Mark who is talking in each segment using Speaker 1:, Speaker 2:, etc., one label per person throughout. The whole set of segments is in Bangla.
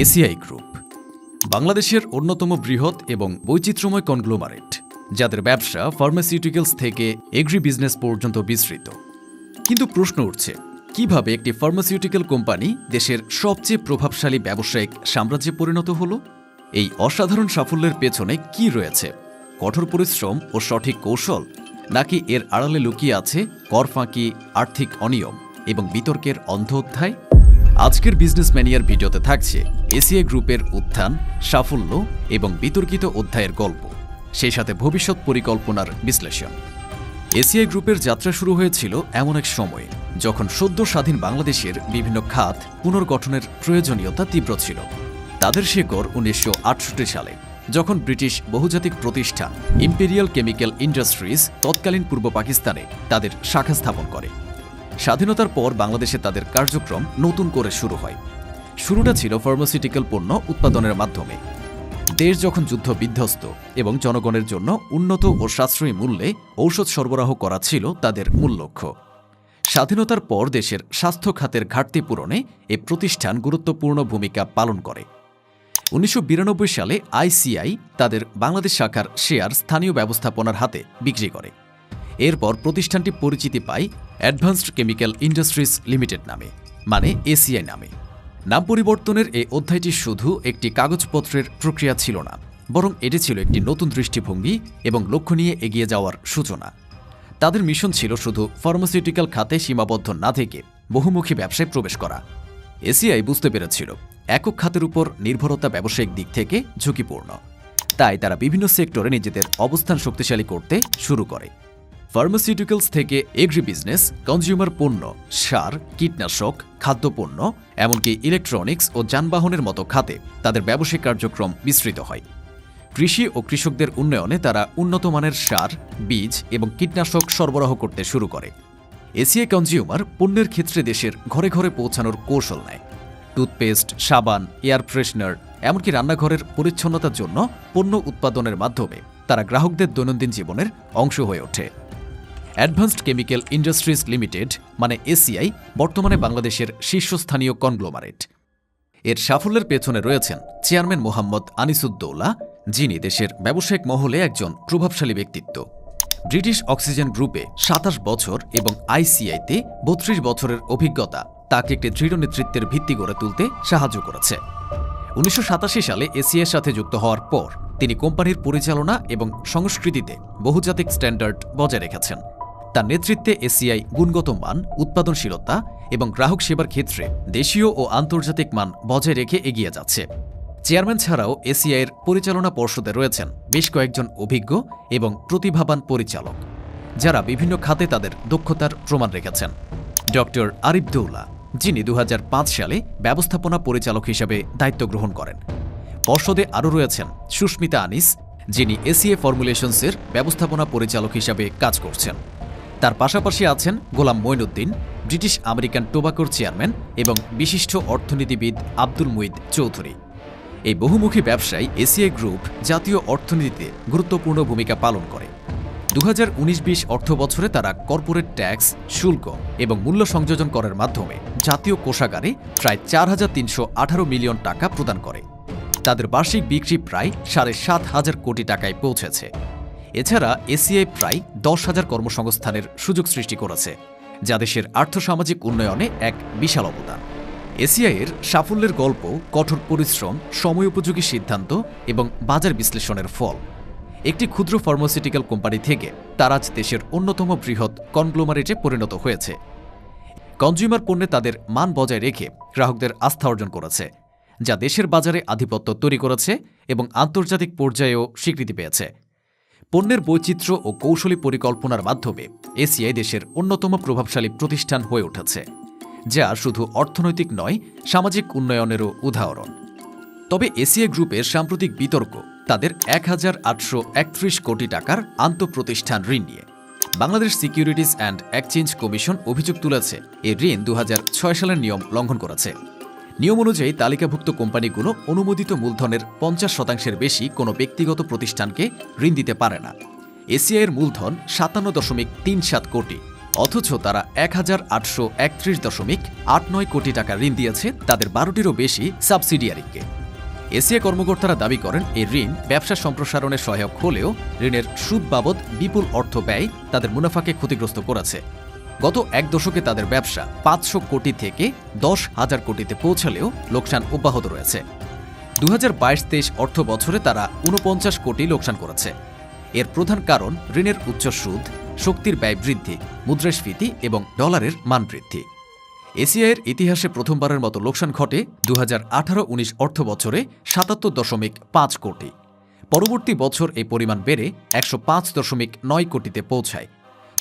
Speaker 1: এসিআই গ্রুপ বাংলাদেশের অন্যতম বৃহৎ এবং বৈচিত্র্যময় কনগ্লোমারেট, যাদের ব্যবসা ফার্মাসিউটিক্যালস থেকে এগ্রি বিজনেস পর্যন্ত বিস্তৃত। কিন্তু প্রশ্ন উঠছে, কিভাবে একটি ফার্মাসিউটিক্যাল কোম্পানি দেশের সবচেয়ে প্রভাবশালী ব্যবসায়িক সাম্রাজ্যে পরিণত হলো? এই অসাধারণ সাফল্যের পেছনে কি রয়েছে? কঠোর পরিশ্রম ও সঠিক কৌশল, নাকি এর আড়ালে লুকিয়ে আছে কর ফাঁকি, আর্থিক অনিয়ম এবং বিতর্কের অন্ধ অধ্যায়? আজকের বিজনেস ম্যানিয়ার ভিডিওতে থাকছে এসিআই গ্রুপের উত্থান, সাফল্য এবং বিতর্কিত অধ্যায়ের গল্প, সেই সাথে ভবিষ্যৎ পরিকল্পনার বিশ্লেষণ। এসিআই গ্রুপের যাত্রা শুরু হয়েছিল এমন এক সময়ে যখন সদ্য স্বাধীন বাংলাদেশের বিভিন্ন খাত পুনর্গঠনের প্রয়োজনীয়তা তীব্র ছিল। তাদের শেকড় 1968 সালে, যখন ব্রিটিশ বহুজাতিক প্রতিষ্ঠান ইম্পেরিয়াল কেমিক্যাল ইন্ডাস্ট্রিজ তৎকালীন পূর্ব পাকিস্তানে তাদের শাখা স্থাপন করে। স্বাধীনতার পর বাংলাদেশে তাদের কার্যক্রম নতুন করে শুরু হয়। শুরুটা ছিল ফার্মাসিউটিক্যাল পণ্য উৎপাদনের মাধ্যমে। দেশ যখন যুদ্ধ বিধ্বস্ত এবং জনগণের জন্য উন্নত ও সাশ্রয়ী মূল্যে ঔষধ সরবরাহ করা ছিল তাদের মূল লক্ষ্য। স্বাধীনতার পর দেশের স্বাস্থ্য খাতের ঘাটতি পূরণে এ প্রতিষ্ঠান গুরুত্বপূর্ণ ভূমিকা পালন করে। 1992 সালে আইসিআই তাদের বাংলাদেশ শাখার শেয়ার স্থানীয় ব্যবস্থাপনার হাতে বিক্রি করে। এরপর প্রতিষ্ঠানটি পরিচিতি পায় অ্যাডভান্সড কেমিক্যাল ইন্ডাস্ট্রিজ লিমিটেড নামে, মানে এসিআই নামে। নাম পরিবর্তনের এই অধ্যায়টি শুধু একটি কাগজপত্রের প্রক্রিয়া ছিল না, বরং এটি ছিল একটি নতুন দৃষ্টিভঙ্গি এবং লক্ষ্য নিয়ে এগিয়ে যাওয়ার সূচনা। তাদের মিশন ছিল শুধু ফার্মাসিউটিক্যাল খাতে সীমাবদ্ধ না থেকে বহুমুখী ব্যবসায় প্রবেশ করা। এসিআই বুঝতে পেরেছিল একক খাতের উপর নির্ভরতা ব্যবসায়িক দিক থেকে ঝুঁকিপূর্ণ, তাই তারা বিভিন্ন সেক্টরে নিজেদের অবস্থান শক্তিশালী করতে শুরু করে। ফার্মাসিউটিক্যালস থেকে এগ্রি বিজনেস, কনজিউমার পণ্য, সার, কীটনাশক, খাদ্যপণ্য, এমনকি ইলেকট্রনিক্স ও যানবাহনের মতো খাতে তাদের ব্যবসায়িক কার্যক্রম বিস্তৃত হয়। কৃষি ও কৃষকদের উন্নয়নে তারা উন্নত মানের সার, বীজ এবং কীটনাশক সরবরাহ করতে শুরু করে। এসিআই কনজিউমার পণ্যের ক্ষেত্রে দেশের ঘরে ঘরে পৌঁছানোর কৌশল নেয়। টুথপেস্ট, সাবান, এয়ার ফ্রেশনার, এমনকি রান্নাঘরের পরিচ্ছন্নতার জন্য পণ্য উৎপাদনের মাধ্যমে তারা গ্রাহকদের দৈনন্দিন জীবনের অংশ হয়ে ওঠে। অ্যাডভান্সড কেমিক্যাল ইন্ডাস্ট্রিজ লিমিটেড, মানে এসিআই, বর্তমানে বাংলাদেশের শীর্ষস্থানীয় কনগ্লোমারেট। এর সাফল্যের পেছনে রয়েছেন চেয়ারম্যান মোহাম্মদ আনিসুদ্দৌলা, যিনি দেশের ব্যবসায়িক মহলে একজন প্রভাবশালী ব্যক্তিত্ব। ব্রিটিশ অক্সিজেন গ্রুপে 27 বছর এবং আইসিআইতে 32 বছরের অভিজ্ঞতা তাকে একটি দৃঢ় নেতৃত্বের ভিত্তি গড়ে তুলতে সাহায্য করেছে। 1987 সালে এসিআইয়ের সাথে যুক্ত হওয়ার পর তিনি কোম্পানির পরিচালনা এবং সংস্কৃতিতে বহুজাতিক স্ট্যান্ডার্ড বজায় রেখেছেন। তার নেতৃত্বে এসিআই গুণগত মান, উৎপাদনশীলতা এবং গ্রাহক সেবার ক্ষেত্রে দেশীয় ও আন্তর্জাতিক মান বজায় রেখে এগিয়ে যাচ্ছে। চেয়ারম্যান ছাড়াও এসিআইয়ের পরিচালনা পর্ষদে রয়েছেন বেশ কয়েকজন অভিজ্ঞ এবং প্রতিভাবান পরিচালক, যারা বিভিন্ন খাতে তাদের দক্ষতার প্রমাণ রেখেছেন। ডক্টর আরিফ দৌলা, যিনি 2005 সালে ব্যবস্থাপনা পরিচালক হিসেবে দায়িত্ব গ্রহণ করেন। পর্ষদে আরও রয়েছেন সুস্মিতা আনিস, যিনি এসিআই ফর্মুলেশনসের ব্যবস্থাপনা পরিচালক হিসাবে কাজ করছেন। তার পাশাপাশি আছেন গোলাম মঈনুদ্দিন, ব্রিটিশ আমেরিকান টোবাকোর চেয়ারম্যান এবং বিশিষ্ট অর্থনীতিবিদ আব্দুল মুইদ চৌধুরী। এই বহুমুখী ব্যবসায় এসিআই গ্রুপ জাতীয় অর্থনীতিতে গুরুত্বপূর্ণ ভূমিকা পালন করে। 2019-20 অর্থবছরে তারা কর্পোরেট ট্যাক্স, শুল্ক এবং মূল্য সংযোজন করের মাধ্যমে জাতীয় কোষাগারে প্রায় 4,318 মিলিয়ন টাকা প্রদান করে। তাদের বার্ষিক বিক্রি প্রায় 7,500 কোটি টাকায় পৌঁছেছে। এছাড়া এসিআই প্রায় 10,000 কর্মসংস্থানের সুযোগ সৃষ্টি করেছে, যা দেশের আর্থসামাজিক উন্নয়নে এক বিশাল অবদান। এসিআইয়ের সাফল্যের গল্প কঠোর পরিশ্রম, সময়োপযোগী সিদ্ধান্ত এবং বাজার বিশ্লেষণের ফল। একটি ক্ষুদ্র ফার্মাসিউটিক্যাল কোম্পানি থেকে তারা আজ দেশের অন্যতম বৃহৎ কনগ্লোমারেটে পরিণত হয়েছে। কনজিউমার পণ্যে তাদের মান বজায় রেখে গ্রাহকদের আস্থা অর্জন করেছে, যা দেশের বাজারে আধিপত্য তৈরি করেছে এবং আন্তর্জাতিক পর্যায়েও স্বীকৃতি পেয়েছে। পণ্যের বৈচিত্র্য ও কৌশলী পরিকল্পনার মাধ্যমে এসিআই দেশের অন্যতম প্রভাবশালী প্রতিষ্ঠান হয়ে উঠেছে, যা শুধু অর্থনৈতিক নয়, সামাজিক উন্নয়নেরও উদাহরণ। তবে এসিআই গ্রুপের সাম্প্রতিক বিতর্ক তাদের 1,831 কোটি টাকার আন্তঃপ্রতিষ্ঠান ঋণ নিয়ে। Bangladesh securities and exchange commission অভিযোগ তুলেছে এই ঋণ 2006 সালের নিয়ম লঙ্ঘন করেছে। নিয়ম অনুযায়ী তালিকাভুক্ত কোম্পানিগুলো অনুমোদিত মূলধনের 50% বেশি কোনো ব্যক্তিগত প্রতিষ্ঠানকে ঋণ দিতে পারে না। এসিআইয়ের মূলধন 57.37 কোটি, অথচ তারা ১,৮৩১.৮৯ কোটি টাকা ঋণ দিয়েছে তাদের ১২টিরও বেশি সাবসিডিয়ারিকে। এসিআই কর্মকর্তারা দাবি করেন এই ঋণ ব্যবসা সম্প্রসারণে সহায়ক হলেও ঋণের সুদ বাবদ বিপুল অর্থ ব্যয় তাদের মুনাফাকে ক্ষতিগ্রস্ত করেছে। গত এক দশকে তাদের ব্যবসা ৫০০ কোটি থেকে ১০,০০০ কোটিতে পৌঁছালেও লোকসান অব্যাহত রয়েছে। ২০২২-২৩ অর্থ বছরে তারা ৪৯ কোটি লোকসান করেছে। এর প্রধান কারণ ঋণের উচ্চ সুদ, শক্তির ব্যয় বৃদ্ধি, মুদ্রাস্ফীতি এবং ডলারের মান বৃদ্ধি। এসিআইয়ের ইতিহাসে প্রথমবারের মতো লোকসান ঘটে ২০১৮-১৯ অর্থ বছরে ৭৭.৫ কোটি। পরবর্তী বছর এই পরিমাণ বেড়ে ১০৫.৯ কোটিতে পৌঁছায়।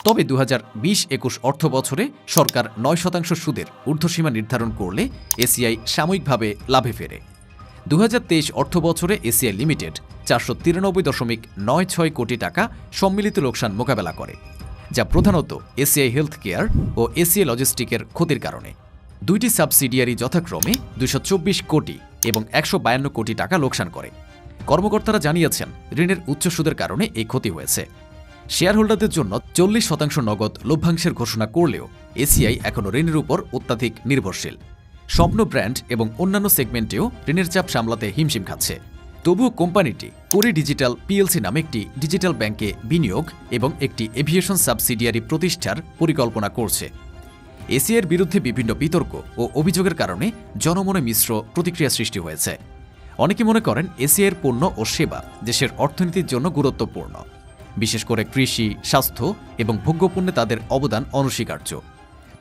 Speaker 1: তবে ২০২০-২১ অর্থ বছরে সরকার ৯% সুদের ঊর্ধ্বসীমা নির্ধারণ করলে এসিআই সাময়িকভাবে লাভে ফেরে। ২০২৩ অর্থ বছরে এসিআই লিমিটেড ৪৯৩.৯৬ কোটি টাকা সম্মিলিত লোকসান মোকাবেলা করে, যা প্রধানত এসিআই হেলথ কেয়ার ও এসিআই লজিস্টিকের ক্ষতির কারণে। দুইটি সাবসিডিয়ারি যথাক্রমে ২২৪ কোটি এবং ১৫২ কোটি টাকা লোকসান করে। কর্মকর্তারা জানিয়েছেন ঋণের উচ্চ সুদের কারণে এই ক্ষতি হয়েছে। শেয়ারহোল্ডারদের জন্য ৪০% নগদ লভ্যাংশের ঘোষণা করলেও এসিআই এখনও ঋণের উপর অত্যাধিক নির্ভরশীল। স্বপ্ন ব্র্যান্ড এবং অন্যান্য সেগমেন্টেও ঋণের চাপ সামলাতে হিমশিম খাচ্ছে। তবুও কোম্পানিটি কোরি ডিজিটাল পিএলসি নামে একটি ডিজিটাল ব্যাংকে বিনিয়োগ এবং একটি এভিয়েশন সাবসিডিয়ারি প্রতিষ্ঠার পরিকল্পনা করছে। এসিআইয়ের বিরুদ্ধে বিভিন্ন বিতর্ক ও অভিযোগের কারণে জনমনে মিশ্র প্রতিক্রিয়া সৃষ্টি হয়েছে। অনেকে মনে করেন এসিআইয়ের পণ্য ও সেবা দেশের অর্থনীতির জন্য গুরুত্বপূর্ণ, বিশেষ করে কৃষি, স্বাস্থ্য এবং ভোগ্যপণ্যে তাদের অবদান অনস্বীকার্য।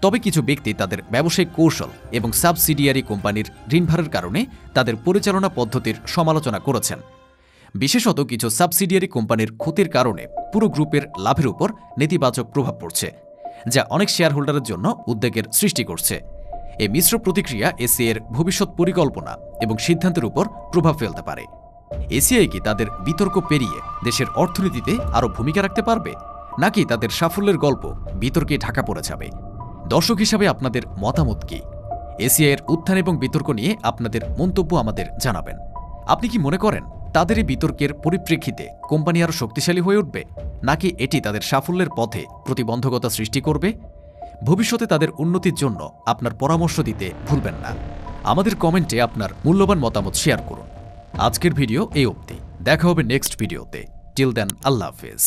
Speaker 1: তবে কিছু ব্যক্তি তাদের ব্যবসায়িক কৌশল এবং সাবসিডিয়ারি কোম্পানির ঋণভারের কারণে তাদের পরিচালনা পদ্ধতির সমালোচনা করেছেন। বিশেষত কিছু সাবসিডিয়ারি কোম্পানির ক্ষতির কারণে পুরো গ্রুপের লাভের উপর নেতিবাচক প্রভাব পড়ছে, যা অনেক শেয়ারহোল্ডারের জন্য উদ্বেগের সৃষ্টি করছে। এই মিশ্র প্রতিক্রিয়া এসিআইয়ের ভবিষ্যৎ পরিকল্পনা এবং সিদ্ধান্তের উপর প্রভাব ফেলতে পারে। এসিআই কি তাদের বিতর্ক পেরিয়ে দেশের অর্থনীতিতে আরও ভূমিকা রাখতে পারবে, নাকি তাদের সাফল্যের গল্প বিতর্কে ঢাকা পড়ে যাবে? দর্শক হিসাবে আপনাদের মতামত কি? এসিআইয়ের উত্থান এবং বিতর্ক নিয়ে আপনাদের মন্তব্য আমাদের জানাবেন। আপনি কি মনে করেন তাদের এই বিতর্কের পরিপ্রেক্ষিতে কোম্পানি আরও শক্তিশালী হয়ে উঠবে, নাকি এটি তাদের সাফল্যের পথে প্রতিবন্ধকতা সৃষ্টি করবে? ভবিষ্যতে তাদের উন্নতির জন্য আপনার পরামর্শ দিতে ভুলবেন না। আমাদের কমেন্টে আপনার মূল্যবান মতামত শেয়ার করুন। আজকের ভিডিও এই অবধি। দেখা হবে নেক্সট ভিডিওতে। টিল দেন, আল্লাহ হাফেজ।